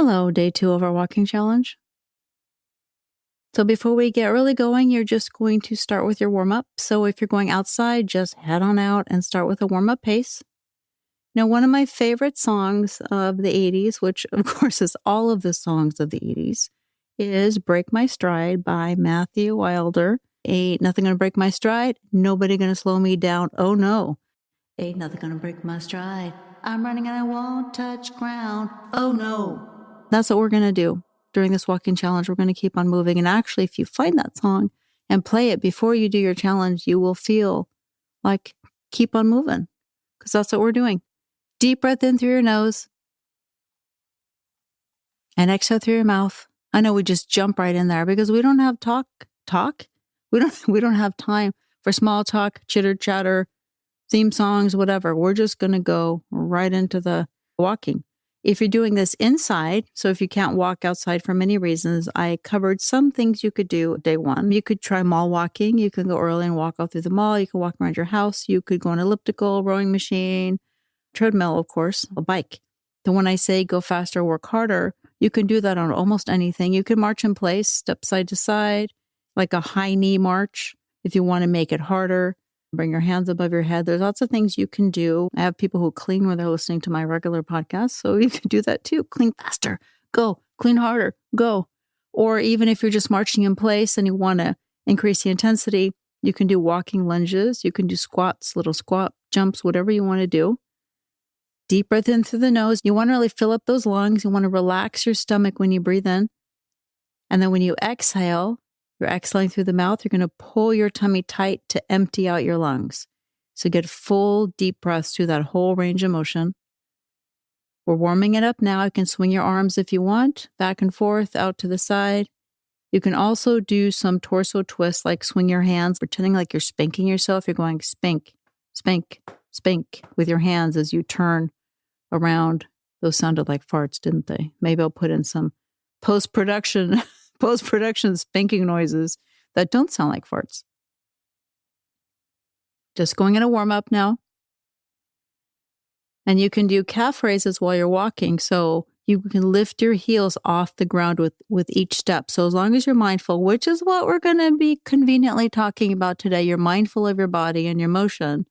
Hello, day 2 of our walking challenge. So before we get really going, you're just going to start with your warm-up. So if you're going outside, just head on out and start with a warm-up pace. Now, one of my favorite songs of the 80s, which of course is all of the songs of the 80s, is Break My Stride by Matthew Wilder. Ain't nothing gonna break my stride. Nobody gonna slow me down. Oh no. Ain't nothing gonna break my stride. I'm running and I won't touch ground. Oh no. That's what we're gonna do during this walking challenge. We're gonna keep on moving. And actually, if you find that song and play it before you do your challenge, you will feel like keep on moving, because that's what we're doing. Deep breath in through your nose and exhale through your mouth. I know we just jump right in there because we don't have talk. We don't have time for small talk, chitter chatter, theme songs, whatever. We're just going to go right into the walking. If you're doing this inside, so if you can't walk outside for many reasons, I covered some things you could do day 1. You could try mall walking. You can go early and walk out through the mall. You can walk around your house. You could go on elliptical, rowing machine, treadmill, of course, a bike. Then when I say go faster, work harder, you can do that on almost anything. You can march in place, step side to side, like a high knee march. If you want to make it harder, bring your hands above your head. There's lots of things you can do. I have people who clean when they're listening to my regular podcast, so you can do that too. Clean faster, go. Clean harder, go. Or even if you're just marching in place and you want to increase the intensity, you can do walking lunges. You can do squats, little squat jumps, whatever you want to do. Deep breath in through the nose. You want to really fill up those lungs. You want to relax your stomach when you breathe in. And then when you exhale, you're exhaling through the mouth. You're going to pull your tummy tight to empty out your lungs. So get full deep breaths through that whole range of motion. We're warming it up now. You can swing your arms if you want, back and forth, out to the side. You can also do some torso twists, like swing your hands, pretending like you're spanking yourself. You're going spank, spank, spank with your hands as you turn around. Those sounded like farts, didn't they? Maybe I'll put in some post-production spanking noises that don't sound like farts. Just going in a warm-up now. And you can do calf raises while you're walking. So you can lift your heels off the ground with each step. So as long as you're mindful, which is what we're going to be conveniently talking about today, you're mindful of your body and your motion.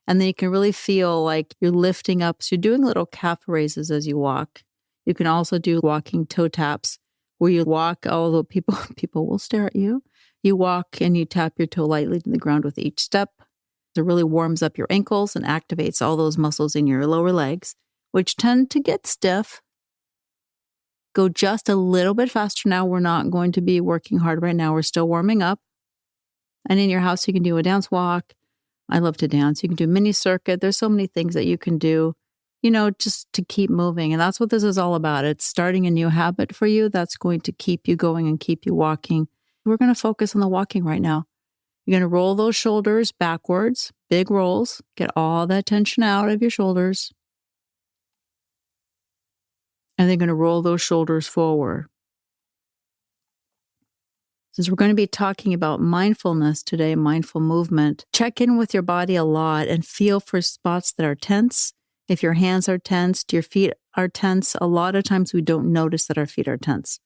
And then you can really feel like you're lifting up. So you're doing little calf raises as you walk. You can also do walking toe taps where you walk, although people will stare at you. You walk and you tap your toe lightly to the ground with each step. It really warms up your ankles and activates all those muscles in your lower legs, which tend to get stiff. Go just a little bit faster now. We're not going to be working hard right now. We're still warming up. And in your house, you can do a dance walk. I love to dance. You can do mini circuit. There's so many things that you can do, just to keep moving. And that's what this is all about. It's starting a new habit for you that's going to keep you going and keep you walking. We're going to focus on the walking right now. You're going to roll those shoulders backwards, big rolls. Get all that tension out of your shoulders. And then you're going to roll those shoulders forward. Since we're going to be talking about mindfulness today, mindful movement, check in with your body a lot and feel for spots that are tense. If your hands are tensed, your feet are tense, a lot of times we don't notice that our feet are tense.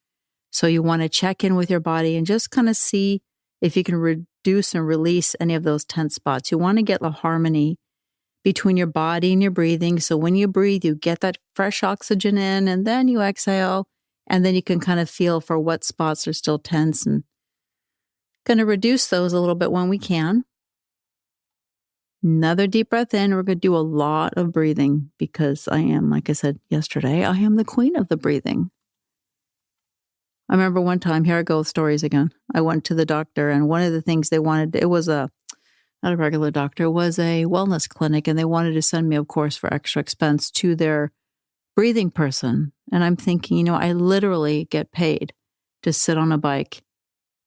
So you want to check in with your body and just kind of see if you can reduce and release any of those tense spots. You want to get the harmony between your body and your breathing. So when you breathe, you get that fresh oxygen in, and then you exhale, and then you can kind of feel for what spots are still tense and going to reduce those a little bit when we can. Another deep breath in. We're going to do a lot of breathing because I am, like I said yesterday, I am the queen of the breathing. I remember one time, here I go with stories again. I went to the doctor, and one of the things they wanted, it was not a regular doctor, it was a wellness clinic, and they wanted to send me, of course, for extra expense to their breathing person. And I'm thinking, I literally get paid to sit on a bike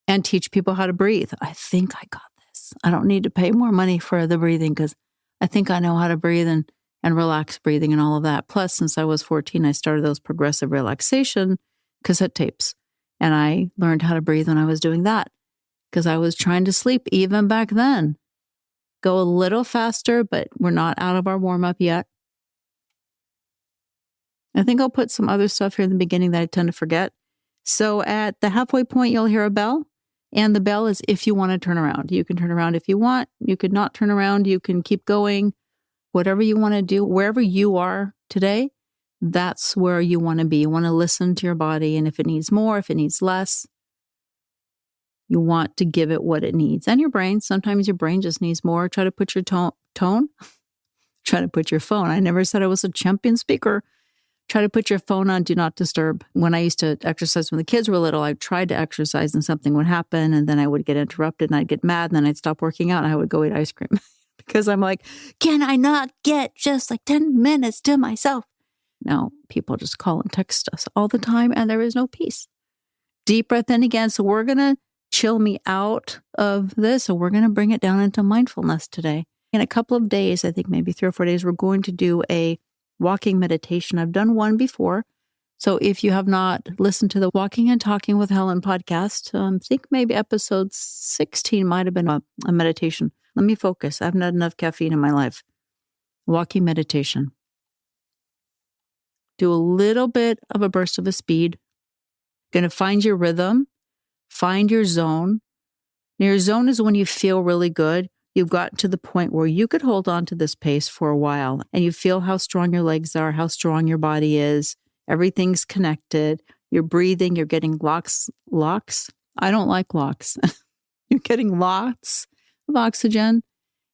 and teach people how to breathe. I think I got this. I don't need to pay more money for the breathing because I think I know how to breathe and relax breathing and all of that. Plus, since I was 14, I started those progressive relaxation cassette tapes. And I learned how to breathe when I was doing that because I was trying to sleep even back then. Go a little faster, but we're not out of our warm-up yet. I think I'll put some other stuff here in the beginning that I tend to forget. So at the halfway point, you'll hear a bell. And the bell is if you want to turn around. You can turn around if you want. You could not turn around. You can keep going. Whatever you want to do, wherever you are today, that's where you want to be. You want to listen to your body. And if it needs more, if it needs less, you want to give it what it needs. And your brain, sometimes your brain just needs more. Try to put your tone. Try to put your phone. I never said I was a champion speaker. Try to put your phone on Do Not Disturb. When I used to exercise when the kids were little, I tried to exercise and something would happen and then I would get interrupted and I'd get mad and then I'd stop working out and I would go eat ice cream because I'm like, can I not get just like 10 minutes to myself? No, people just call and text us all the time and there is no peace. Deep breath in again. So we're going to chill me out of this. So we're going to bring it down into mindfulness today. In a couple of days, I think maybe 3 or 4 days, we're going to do a walking meditation. I've done one before. So if you have not listened to the Walking and Talking with Helen podcast, I think maybe episode 16 might have been a meditation. Let me focus. I haven't had enough caffeine in my life. Walking meditation. Do a little bit of a burst of a speed. Going to find your rhythm. Find your zone. Now, your zone is when you feel really good. You've gotten to the point where you could hold on to this pace for a while and you feel how strong your legs are, how strong your body is. Everything's connected. You're breathing. You're getting locks. I don't like locks. You're getting lots of oxygen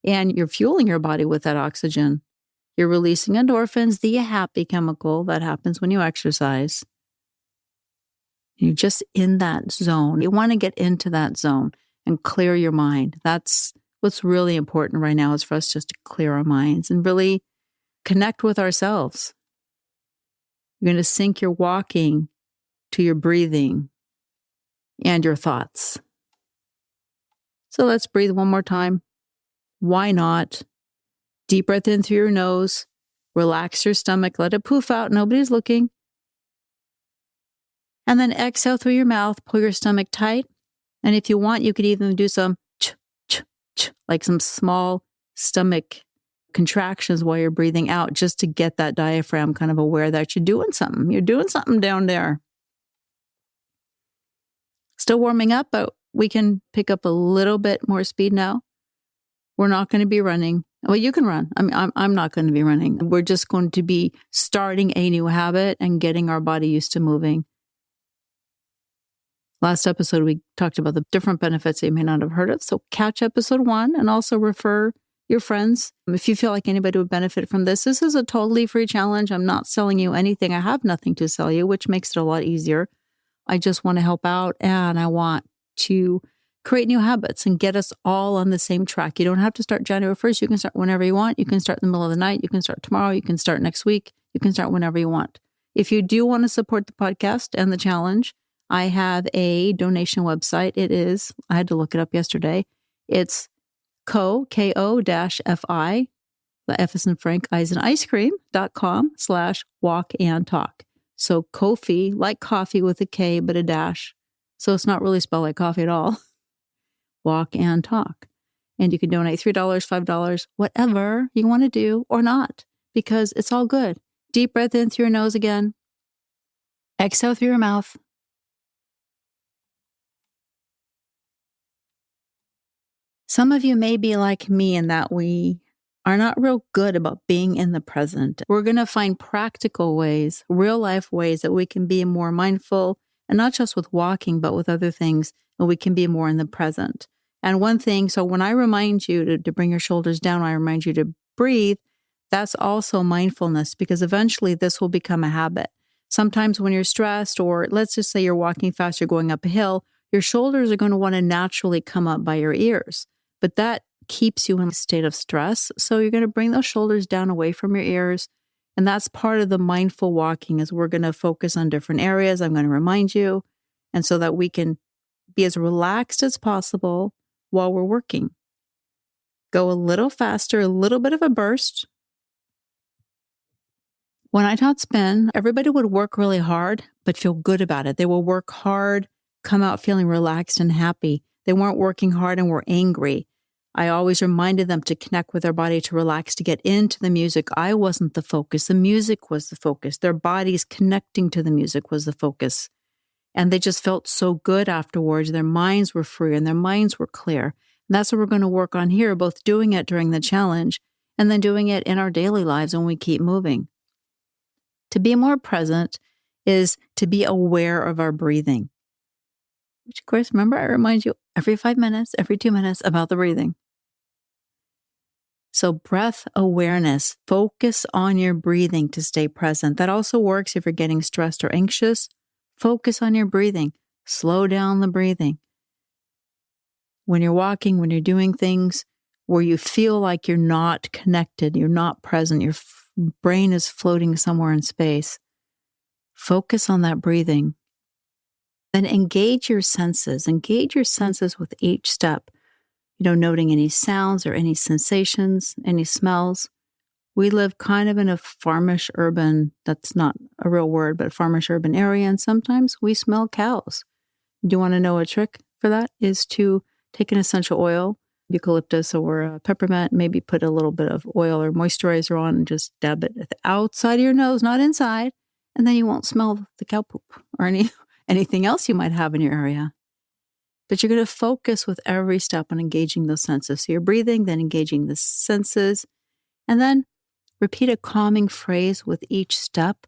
and you're fueling your body with that oxygen. You're releasing endorphins, the happy chemical that happens when you exercise. You're just in that zone. You want to get into that zone and clear your mind. That's what's really important right now is for us just to clear our minds and really connect with ourselves. You're going to sync your walking to your breathing and your thoughts. So let's breathe one more time. Why not? Deep breath in through your nose. Relax your stomach. Let it poof out. Nobody's looking. And then exhale through your mouth. Pull your stomach tight. And if you want, you could even do some like some small stomach contractions while you're breathing out just to get that diaphragm kind of aware that you're doing something. You're doing something down there. Still warming up, but we can pick up a little bit more speed now. We're not going to be running. Well, you can run. I mean, I'm not going to be running. We're just going to be starting a new habit and getting our body used to moving. Last episode, we talked about the different benefits that you may not have heard of. So catch episode 1 and also refer your friends. If you feel like anybody would benefit from this, this is a totally free challenge. I'm not selling you anything. I have nothing to sell you, which makes it a lot easier. I just want to help out and I want to create new habits and get us all on the same track. You don't have to start January 1st. You can start whenever you want. You can start in the middle of the night. You can start tomorrow. You can start next week. You can start whenever you want. If you do want to support the podcast and the challenge, I have a donation website. It is, I had to look it up yesterday. It's ko-fi, the F is in Frank, I is in ice cream.com/walk and talk. So Ko-fi, like coffee with a K, but a dash. So it's not really spelled like coffee at all. Walk and talk. And you can donate $3, $5, whatever you want to do or not, because it's all good. Deep breath in through your nose again. Exhale through your mouth. Some of you may be like me in that we are not real good about being in the present. We're going to find practical ways, real life ways that we can be more mindful, and not just with walking, but with other things, and we can be more in the present. And one thing, so when I remind you to bring your shoulders down, I remind you to breathe, that's also mindfulness, because eventually this will become a habit. Sometimes when you're stressed, or let's just say you're walking fast, you're going up a hill, your shoulders are going to want to naturally come up by your ears. But that keeps you in a state of stress. So you're going to bring those shoulders down away from your ears. And that's part of the mindful walking is we're going to focus on different areas. I'm going to remind you. And so that we can be as relaxed as possible while we're working. Go a little faster, a little bit of a burst. When I taught spin, everybody would work really hard, but feel good about it. They will work hard, come out feeling relaxed and happy. They weren't working hard and were angry. I always reminded them to connect with their body, to relax, to get into the music. I wasn't the focus. The music was the focus. Their bodies connecting to the music was the focus. And they just felt so good afterwards. Their minds were free and their minds were clear. And that's what we're going to work on here, both doing it during the challenge and then doing it in our daily lives when we keep moving. To be more present is to be aware of our breathing. Which, of course, remember, I remind you every 5 minutes, every 2 minutes about the breathing. So breath awareness, focus on your breathing to stay present. That also works if you're getting stressed or anxious. Focus on your breathing. Slow down the breathing. When you're walking, when you're doing things where you feel like you're not connected, you're not present, your brain is floating somewhere in space, focus on that breathing. Then engage your senses. Engage your senses with each step. Noting any sounds or any sensations, any smells. We live kind of in a farmish urban, that's not a real word, but farmish urban area, and sometimes we smell cows. Do you want to know a trick for that? Is to take an essential oil, eucalyptus or peppermint, maybe put a little bit of oil or moisturizer on and just dab it at the outside of your nose, not inside, and then you won't smell the cow poop or anything else you might have in your area. But you're going to focus with every step on engaging those senses. So you're breathing, then engaging the senses, and then repeat a calming phrase with each step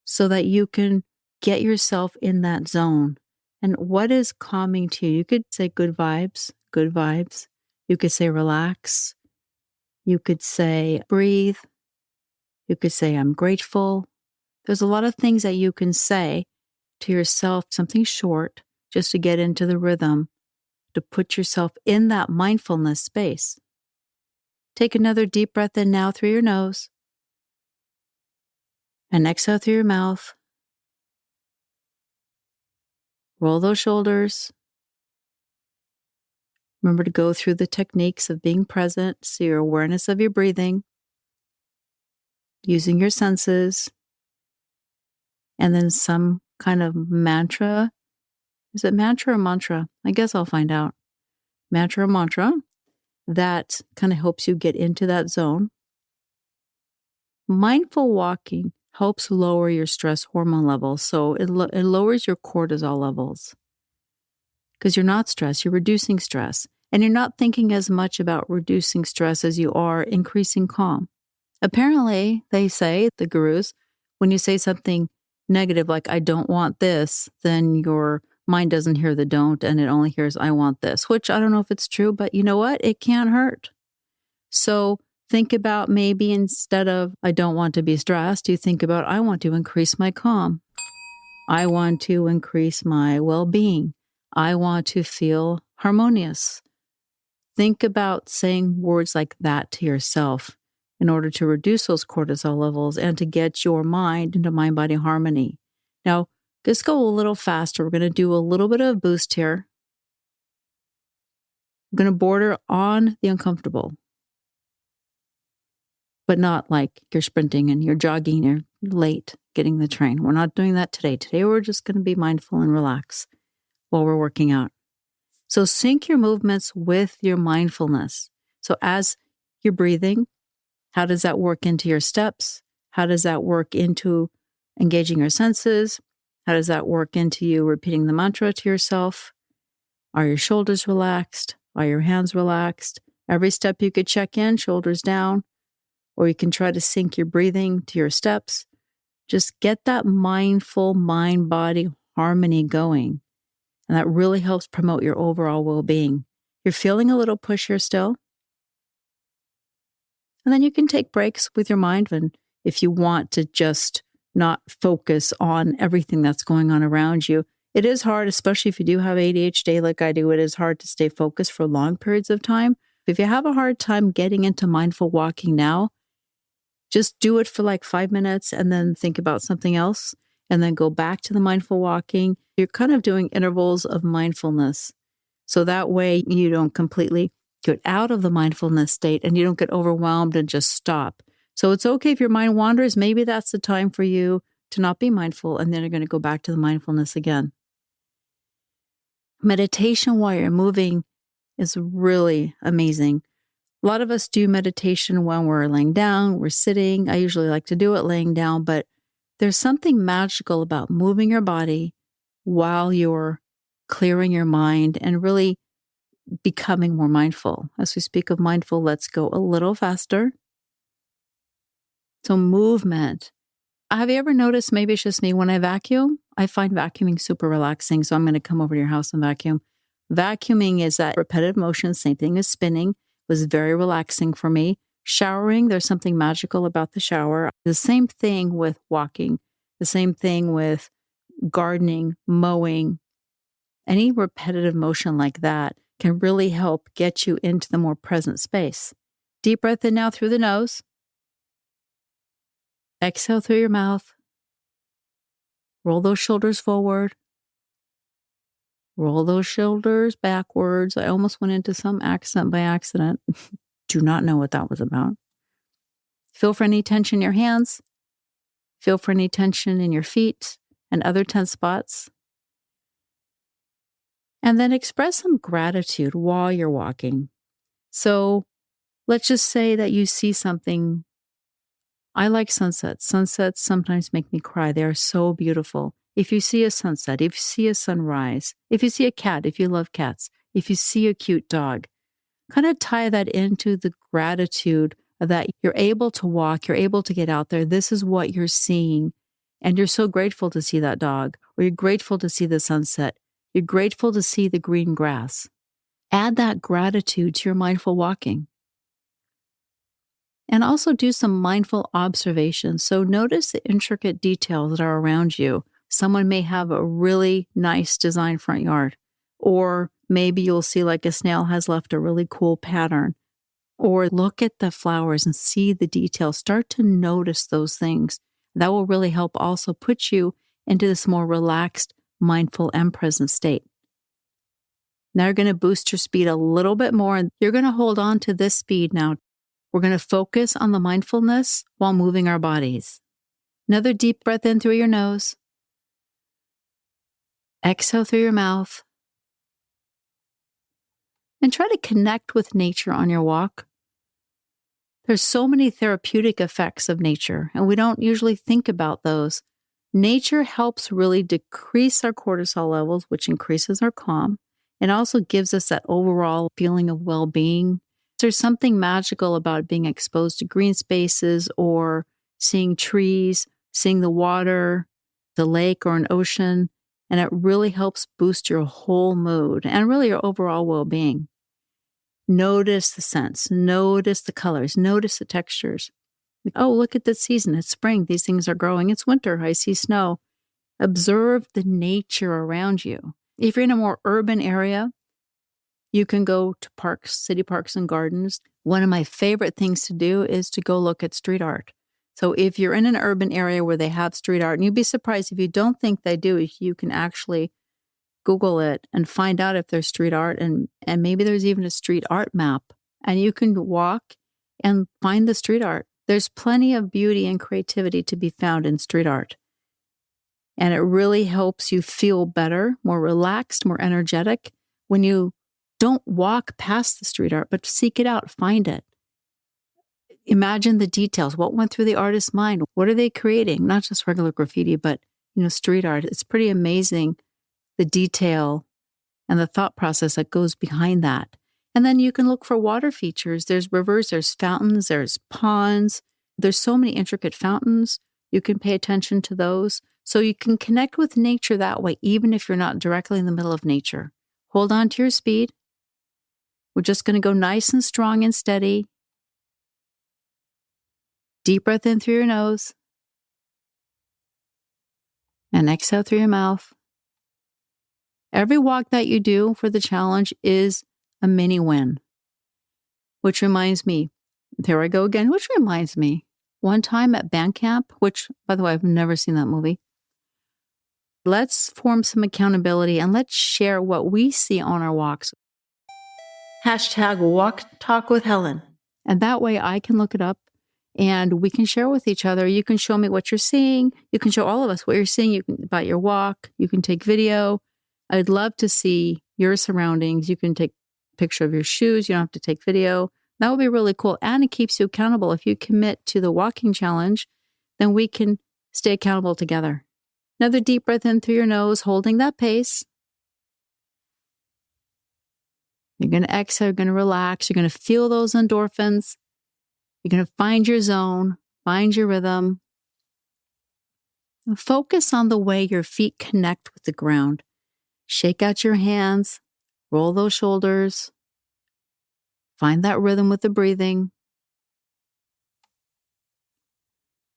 so that you can get yourself in that zone. And what is calming to you? You could say good vibes, good vibes. You could say relax. You could say breathe. You could say I'm grateful. There's a lot of things that you can say to yourself, something short, just to get into the rhythm, to put yourself in that mindfulness space. Take another deep breath in now through your nose and exhale through your mouth. Roll those shoulders. Remember to go through the techniques of being present, so your awareness of your breathing, using your senses, and then some kind of mantra. Is it mantra or mantra? I guess I'll find out. Mantra or mantra that kind of helps you get into that zone. Mindful walking helps lower your stress hormone levels. So it lowers your cortisol levels because you're not stressed. You're reducing stress. And you're not thinking as much about reducing stress as you are increasing calm. Apparently, they say, the gurus, when you say something negative like, I don't want this, then your mind doesn't hear the don't and it only hears, I want this, which I don't know if it's true, but you know what? It can't hurt. So think about maybe instead of, I don't want to be stressed, you think about, I want to increase my calm. I want to increase my well-being. I want to feel harmonious. Think about saying words like that to yourself in order to reduce those cortisol levels and to get your mind into mind-body harmony. Now, just go a little faster. We're going to do a little bit of a boost here. I'm going to border on the uncomfortable, but not like you're sprinting and you're jogging, you're late getting the train. We're not doing that today. Today, we're just going to be mindful and relax while we're working out. So sync your movements with your mindfulness. So as you're breathing, how does that work into your steps? How does that work into engaging your senses? How does that work into you repeating the mantra to yourself? Are your shoulders relaxed? Are your hands relaxed? Every step you could check in, shoulders down, or you can try to sync your breathing to your steps. Just get that mindful mind-body harmony going. And that really helps promote your overall well-being. You're feeling a little push here still? And then you can take breaks with your mind. And if you want to just not focus on everything that's going on around you, it is hard, especially if you do have ADHD like I do. It is hard to stay focused for long periods of time. If you have a hard time getting into mindful walking now, just do it for like 5 minutes and then think about something else and then go back to the mindful walking. You're kind of doing intervals of mindfulness. So that way you don't completely get out of the mindfulness state and you don't get overwhelmed and just stop. So it's okay if your mind wanders. Maybe that's the time for you to not be mindful, and then you're going to go back to the mindfulness again. Meditation while you're moving is really amazing. A lot of us do meditation when we're laying down, we're sitting. I usually like to do it laying down, but there's something magical about moving your body while you're clearing your mind and really becoming more mindful. As we speak of mindful, let's go a little faster. So movement. Have you ever noticed, maybe it's just me, when I vacuum, I find vacuuming super relaxing. So I'm going to come over to your house and vacuum. Vacuuming is that repetitive motion, same thing as spinning, was very relaxing for me. Showering, there's something magical about the shower. The same thing with walking, the same thing with gardening, mowing. Any repetitive motion like that can really help get you into the more present space. Deep breath in now through the nose. Exhale through your mouth. Roll those shoulders forward. Roll those shoulders backwards. I almost went into some accent by accident. Do not know what that was about. Feel for any tension in your hands. Feel for any tension in your feet and other tense spots. And then express some gratitude while you're walking. So let's just say that you see something. I like sunsets. Sunsets sometimes make me cry. They are so beautiful. If you see a sunset, if you see a sunrise, if you see a cat, if you love cats, if you see a cute dog, kind of tie that into the gratitude that you're able to walk, you're able to get out there. This is what you're seeing. And you're so grateful to see that dog, or you're grateful to see the sunset. You're grateful to see the green grass. Add that gratitude to your mindful walking. And also do some mindful observations. So notice the intricate details that are around you. Someone may have a really nice design front yard, or maybe you'll see like a snail has left a really cool pattern, or look at the flowers and see the details. Start to notice those things. That will really help also put you into this more relaxed, mindful, and present state. Now you're going to boost your speed a little bit more, and you're going to hold on to this speed now. We're going to focus on the mindfulness while moving our bodies. Another deep breath in through your nose. Exhale through your mouth. And try to connect with nature on your walk. There's so many therapeutic effects of nature, and we don't usually think about those. Nature helps really decrease our cortisol levels, which increases our calm, and also gives us that overall feeling of well-being. There's something magical about being exposed to green spaces or seeing trees, seeing the water, the lake or an ocean, and it really helps boost your whole mood and really your overall well-being. Notice the scents, notice the colors, notice the textures. Oh, look at this season. It's spring. These things are growing. It's winter. I see snow. Observe the nature around you. If you're in a more urban area, you can go to parks, city parks and gardens. One of my favorite things to do is to go look at street art. So if you're in an urban area where they have street art, and you'd be surprised if you don't think they do, you can actually Google it and find out if there's street art, and maybe there's even a street art map, and you can walk and find the street art. There's plenty of beauty and creativity to be found in street art. And it really helps you feel better, more relaxed, more energetic when you don't walk past the street art, but seek it out, find it. Imagine the details. What went through the artist's mind? What are they creating? Not just regular graffiti, but street art. It's pretty amazing, the detail and the thought process that goes behind that. And then you can look for water features. There's rivers, there's fountains, there's ponds. There's so many intricate fountains. You can pay attention to those. So you can connect with nature that way, even if you're not directly in the middle of nature. Hold on to your speed. We're just going to go nice and strong and steady. Deep breath in through your nose. And exhale through your mouth. Every walk that you do for the challenge is a mini win. Which reminds me, there I go again, which reminds me, one time at band camp, which, by the way, I've never seen that movie. Let's form some accountability and let's share what we see on our walks. #Walk Talk with Helen. And that way I can look it up and we can share with each other. You can show me what you're seeing. You can show all of us what you're seeing about your walk. You can take video. I'd love to see your surroundings. You can take picture of your shoes. You don't have to take video. That would be really cool. And it keeps you accountable. If you commit to the walking challenge, then we can stay accountable together. Another deep breath in through your nose, holding that pace. You're going to exhale, you're going to relax, you're going to feel those endorphins. You're going to find your zone, find your rhythm. And focus on the way your feet connect with the ground. Shake out your hands, roll those shoulders. Find that rhythm with the breathing.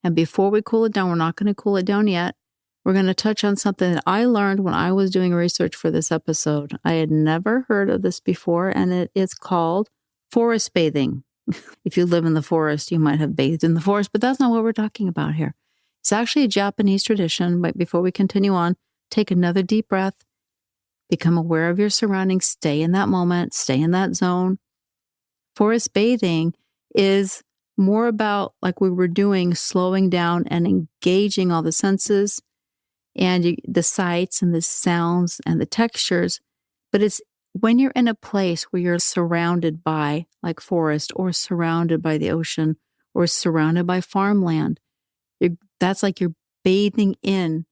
And before we cool it down, we're not going to cool it down yet. We're going to touch on something that I learned when I was doing research for this episode. I had never heard of this before, and it is called forest bathing. If you live in the forest, you might have bathed in the forest, but that's not what we're talking about here. It's actually a Japanese tradition, but before we continue on, take another deep breath, become aware of your surroundings, stay in that moment, stay in that zone. Forest bathing is more about, like we were doing, slowing down and engaging all the senses and the sights and the sounds and the textures. But it's when you're in a place where you're surrounded by, like forest, or surrounded by the ocean, or surrounded by farmland, that's like you're bathing in.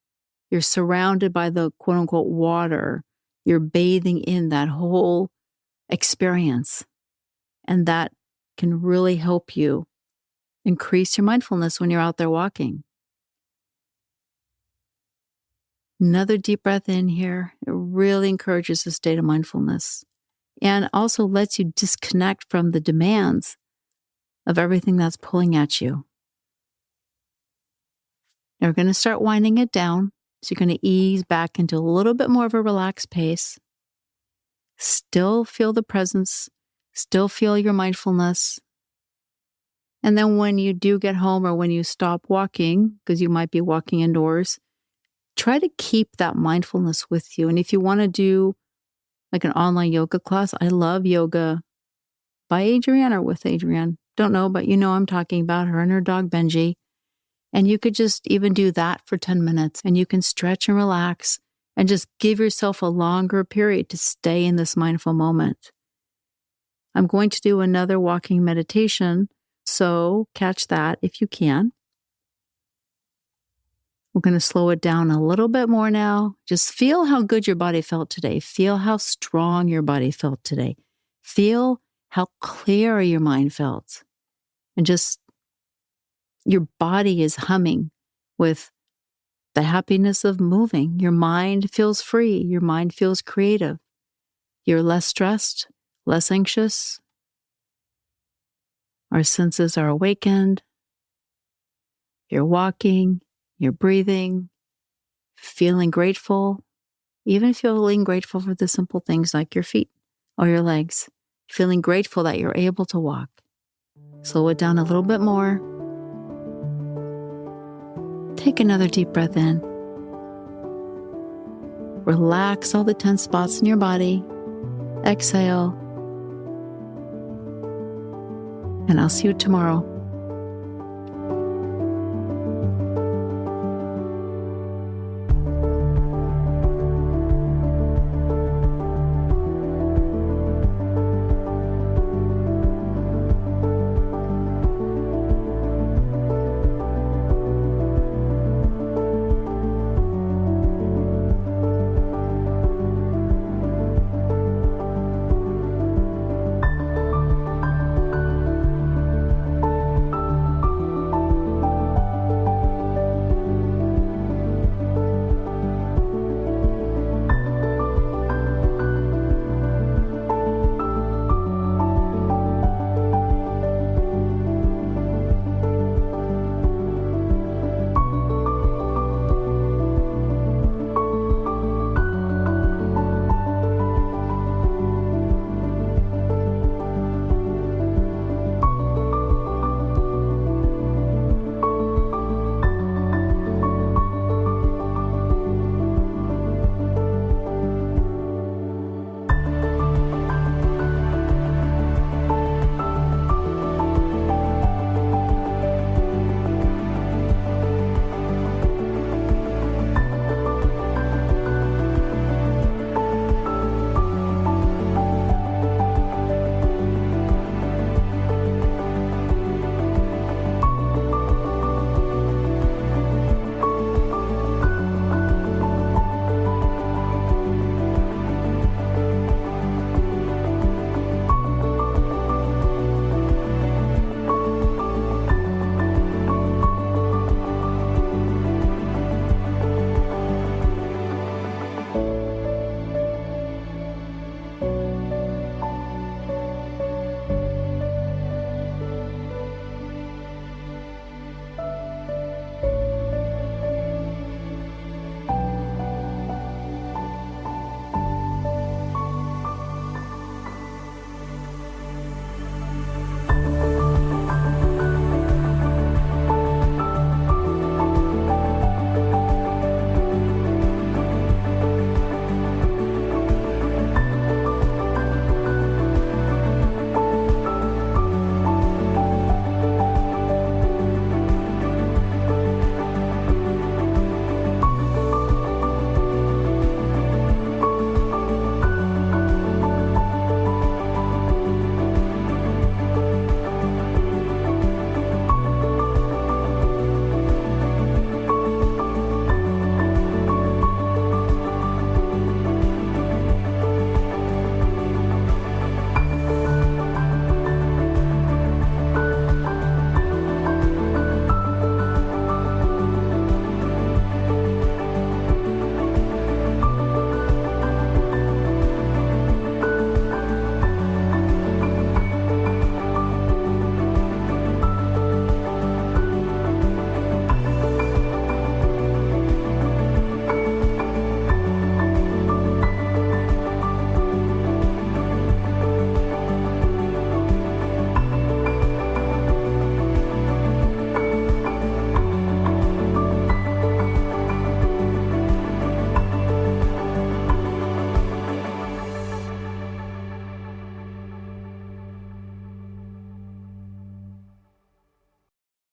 You're surrounded by the quote unquote water. You're bathing in that whole experience. And that can really help you increase your mindfulness when you're out there walking. Another deep breath in here. It really encourages a state of mindfulness and also lets you disconnect from the demands of everything that's pulling at you. Now we're going to start winding it down. So you're going to ease back into a little bit more of a relaxed pace. Still feel the presence. Still feel your mindfulness. And then when you do get home or when you stop walking, because you might be walking indoors, try to keep that mindfulness with you. And if you want to do like an online yoga class, I love yoga by Adrienne or with Adrienne. Don't know, but you know I'm talking about her and her dog Benji. And you could just even do that for 10 minutes and you can stretch and relax and just give yourself a longer period to stay in this mindful moment. I'm going to do another walking meditation, so catch that if you can. We're going to slow it down a little bit more now. Just feel how good your body felt today. Feel how strong your body felt today. Feel how clear your mind felt. And just your body is humming with the happiness of moving. Your mind feels free. Your mind feels creative. You're less stressed, less anxious. Our senses are awakened. You're walking, you're breathing, feeling grateful, even feeling grateful for the simple things like your feet or your legs. Feeling grateful that you're able to walk. Slow it down a little bit more. Take another deep breath in. Relax all the tense spots in your body. Exhale. And I'll see you tomorrow.